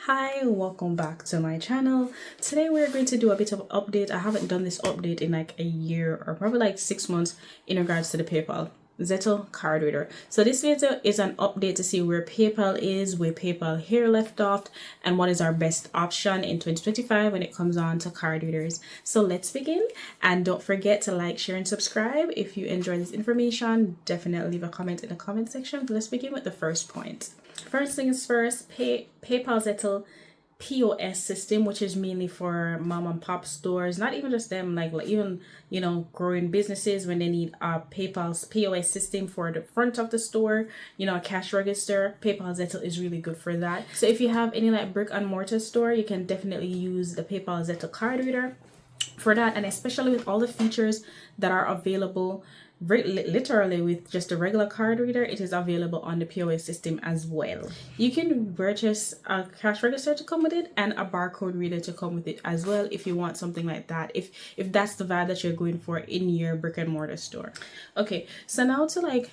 Hi, welcome back to my channel. Today we're going to do a bit of update. I haven't done this update in like a year or probably like 6 months in regards to the PayPal Zettle card reader. So this video is an update to see where PayPal is, where PayPal here left off, and what is our best option in 2025 when it comes on to card readers. So let's begin, and don't forget to like, share, and subscribe. If you enjoy this information, definitely leave a comment in the comment section. Let's begin with the first point. First things first, PayPal Zettle POS system, which is mainly for mom and pop stores, not even just them, like even growing businesses when they need a PayPal's POS system for the front of the store, a cash register. PayPal Zettle is really good for that. So if you have any like brick and mortar store, you can definitely use the PayPal Zettle card reader for that, and especially with all the features that are available literally with just a regular card reader, it is available on the POS system as well. You can purchase a cash register to come with it and a barcode reader to come with it as well if you want something like that, if that's the vibe that you're going for in your brick and mortar store. Okay, so now to like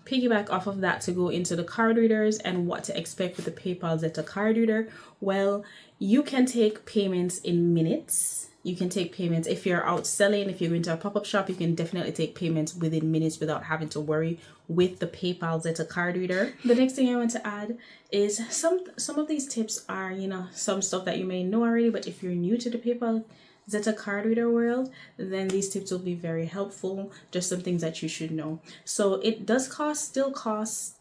piggyback off of that to go into the card readers and what to expect with the PayPal Zettle card reader. Well, you can take payments in minutes. You can take payments if you're out selling. If you're going to a pop-up shop, you can definitely take payments within minutes without having to worry with the PayPal Zettle card reader. The next thing I want to add is some of these tips are, some stuff that you may know already, but if you're new to the PayPal Zettle card reader world, then these tips will be very helpful. Just some things that you should know. So it does still costs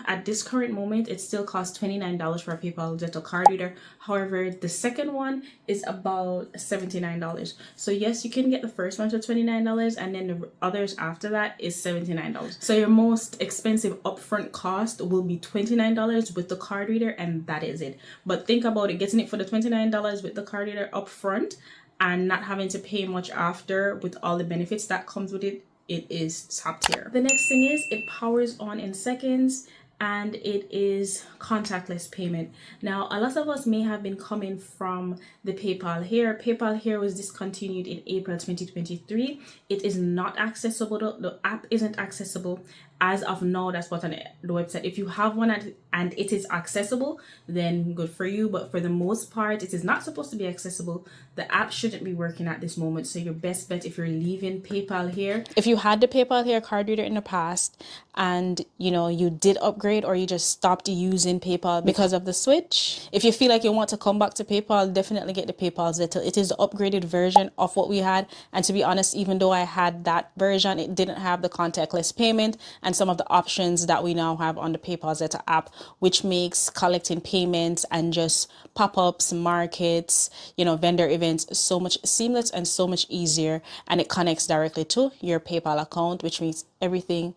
at this current moment, it still costs $29 for a PayPal Zettle card reader. However, the second one is about $79. So yes, you can get the first one for $29 and then the others after that is $79. So your most expensive upfront cost will be $29 with the card reader, and that is it. But think about it, getting it for the $29 with the card reader upfront and not having to pay much after with all the benefits that comes with it, it is top tier. The next thing is it powers on in seconds and it is contactless payment. Now, a lot of us may have been coming from the PayPal here. PayPal here was discontinued in April 2023. It is not accessible. The app isn't accessible as of now. That's what's on the website. If you have one and it is accessible, then good for you. But for the most part, it is not supposed to be accessible. The app shouldn't be working at this moment. So your best bet if you're leaving PayPal here, if you had the PayPal here card reader in the past and you did upgrade or you just stopped using PayPal because of the switch, if you feel like you want to come back to PayPal, definitely get the PayPal Zettle. It is the upgraded version of what we had, and to be honest, even though I had that version, it didn't have the contactless payment and some of the options that we now have on the PayPal Zettle app, which makes collecting payments and just pop-ups, markets, vendor events so much seamless and so much easier, and it connects directly to your PayPal account, which means everything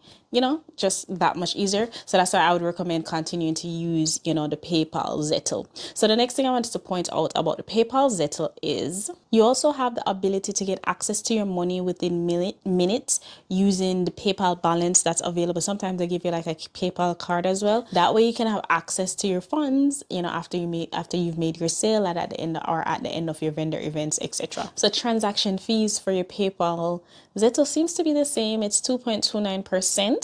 just that much easier. So that's why I would recommend continuing to use the PayPal Zettle. So the next thing I wanted to point out about the PayPal Zettle is you also have the ability to get access to your money within minutes using the PayPal balance that's available. Sometimes they give you like a PayPal card as well. That way you can have access to your funds after you've made your sale and at the end of your vendor events, etc. So transaction fees for your PayPal Zettle seems to be the same. It's 2.29%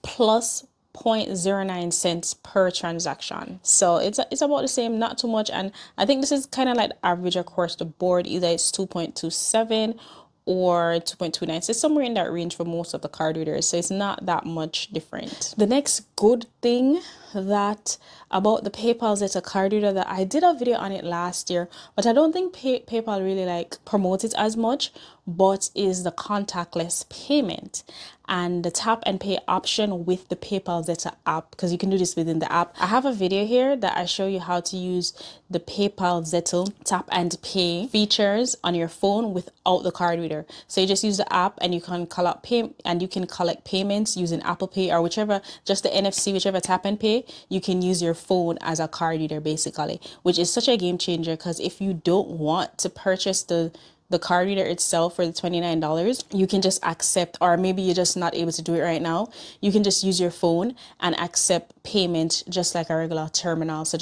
plus 0.09 cents per transaction. So it's about the same, not too much. And I think this is kind of like average across the board. Either it's 2.27 or 2.29. So it's somewhere in that range for most of the card readers. So it's not that much different. The next good thing that about the PayPal Zettle card reader, that I did a video on it last year, but I don't think PayPal really promotes it as much, but is the contactless payment and the tap and pay option with the PayPal Zettle app, because you can do this within the app. I have a video here that I show you how to use the PayPal Zettle tap and pay features on your phone without the card reader. So you just use the app and you can collect payments using Apple Pay or whichever, just the NFC, whichever tap and pay. You can use your phone as a card reader basically, which is such a game changer, because if you don't want to purchase the card reader itself for the $29, you can just accept, or maybe you're just not able to do it right now, you can just use your phone and accept payment just like a regular terminal. So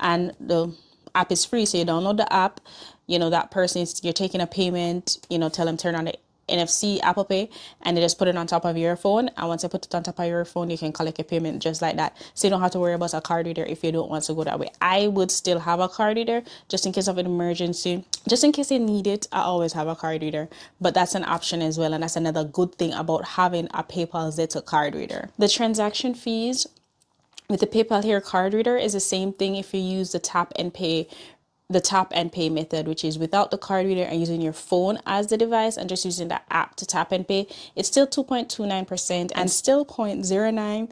and the app is free, so you download the app, that person you're taking a payment, tell them turn on the NFC Apple Pay, and they just put it on top of your phone. And once you put it on top of your phone, you can collect a payment just like that. So you don't have to worry about a card reader if you don't want to go that way. I would still have a card reader just in case of an emergency, just in case you need it. I always have a card reader, but that's an option as well. And that's another good thing about having a PayPal Zettle card reader. The transaction fees with the PayPal here card reader is the same thing if you use the tap and pay method, which is without the card reader and using your phone as the device and just using the app to tap and pay. It's still 2.29% and still 0.09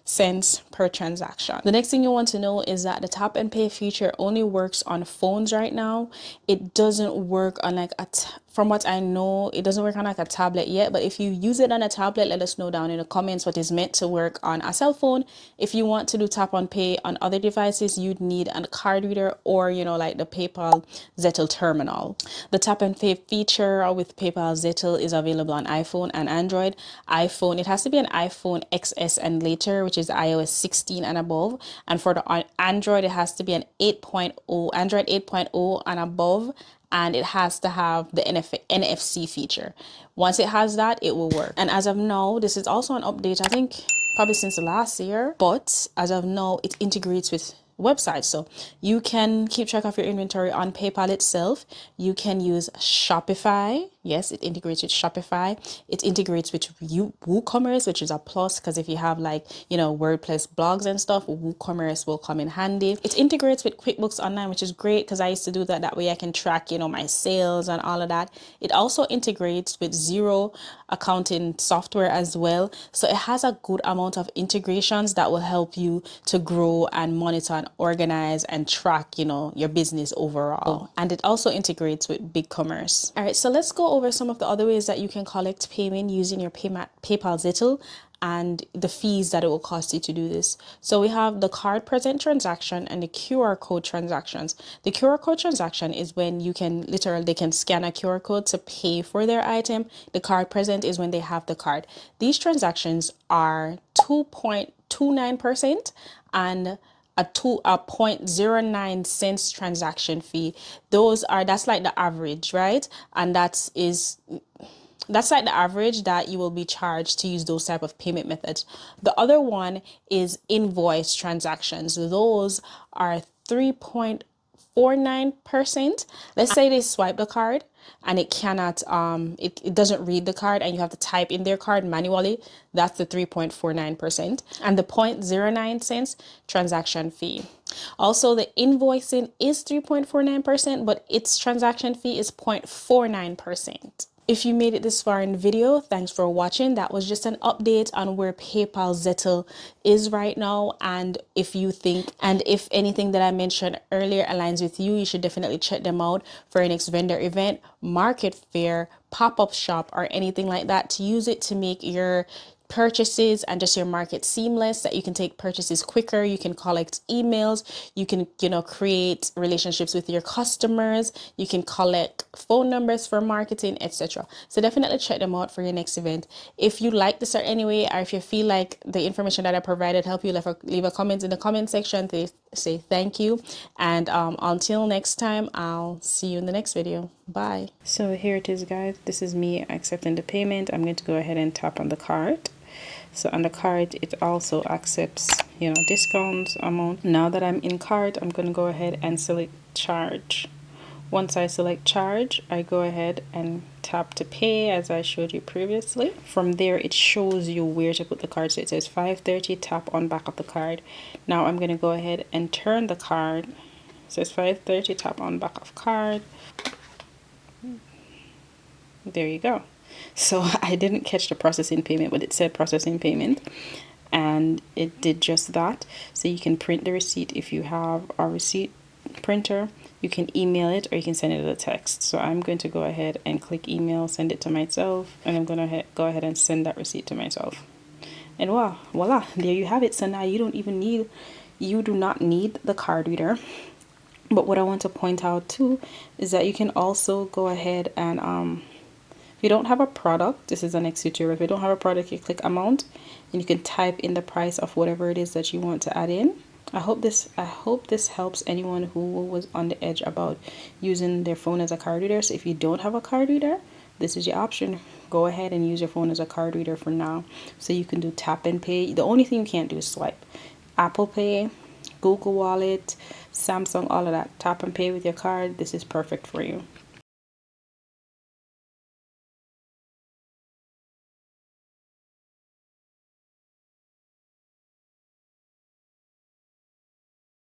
cents per transaction. The next thing you want to know is that the tap and pay feature only works on phones right now. It doesn't work on like from what I know, it doesn't work on like a tablet yet, but if you use it on a tablet, let us know down in the comments what is meant to work on a cell phone. If you want to do tap on pay on other devices, you'd need a card reader or, you know, like the PayPal Zettle terminal. The tap and pay feature with PayPal Zettle is available on iPhone and Android. iPhone, it has to be an iPhone XS and later, which is iOS 16 and above. And for the Android, it has to be an 8.0, Android 8.0 and above. And it has to have the NFC feature. Once it has that, it will work. And as of now, this is also an update, I think probably since last year, but as of now, it integrates with websites. So you can keep track of your inventory on PayPal itself. You can use Shopify. Yes, it integrates with Shopify. It integrates with WooCommerce, which is a plus because if you have like, you know, WordPress blogs and stuff, WooCommerce will come in handy. It integrates with QuickBooks Online, which is great because I used to do that. That way I can track, you know, my sales and all of that. It also integrates with Xero accounting software as well. So it has a good amount of integrations that will help you to grow and monitor and organize and track, you know, your business overall. And it also integrates with BigCommerce. All right, so let's go over some of the other ways that you can collect payment using your PayPal Zettle and the fees that it will cost you to do this. So we have the card present transaction and the QR code transactions. The QR code transaction is when you can they can scan a QR code to pay for their item. The card present is when they have the card. These transactions are 2.29% and a 0.09 cents transaction fee. That's like the average, right? And that's like the average that you will be charged to use those type of payment methods. The other one is invoice transactions. Those are 3.49%. Let's say they swipe the card and it cannot it doesn't read the card and you have to type in their card manually. That's the 3.49%. And the 0.09 cents transaction fee. Also, the invoicing is 3.49%, but its transaction fee is 0.49%. If you made it this far in the video, thanks for watching. That was just an update on where PayPal Zettle is right now. And if anything that I mentioned earlier aligns with you, you should definitely check them out for your next vendor event, market fair, pop-up shop, or anything like that to use it to make your purchases and just your market seamless, that you can take purchases quicker, you can collect emails, you can, you know, create relationships with your customers, you can collect phone numbers for marketing, etc. So definitely check them out for your next event. If you like this or anyway, or if you feel like the information that I provided helped you, leave a comment in the comment section to say thank you. And until next time, I'll see you in the next video. Bye. So here it is, guys. This is me accepting the payment. I'm going to go ahead and tap on the card. So on the card, it also accepts, you know, discounts amount. Now that I'm in card, I'm going to go ahead and select charge. Once I select charge, I go ahead and tap to pay as I showed you previously. From there, it shows you where to put the card. So it says 530, tap on back of the card. Now I'm going to go ahead and turn the card. It says 530, tap on back of card. There you go. So I didn't catch the processing payment, but it said processing payment and it did just that. So you can print the receipt if you have a receipt printer. You can email it or you can send it as a text. So I'm going to go ahead and click email, send it to myself, and I'm going to go ahead and send that receipt to myself. And voila, there you have it. So now you do not need the card reader. But what I want to point out too is that you can also go ahead and if you don't have a product, this is the next tutorial. If you don't have a product, you click amount and you can type in the price of whatever it is that you want to add in. I hope this helps anyone who was on the edge about using their phone as a card reader. So if you don't have a card reader, this is your option. Go ahead and use your phone as a card reader for now. So you can do tap and pay. The only thing you can't do is swipe. Apple Pay, Google Wallet, Samsung, all of that. Tap and pay with your card. This is perfect for you.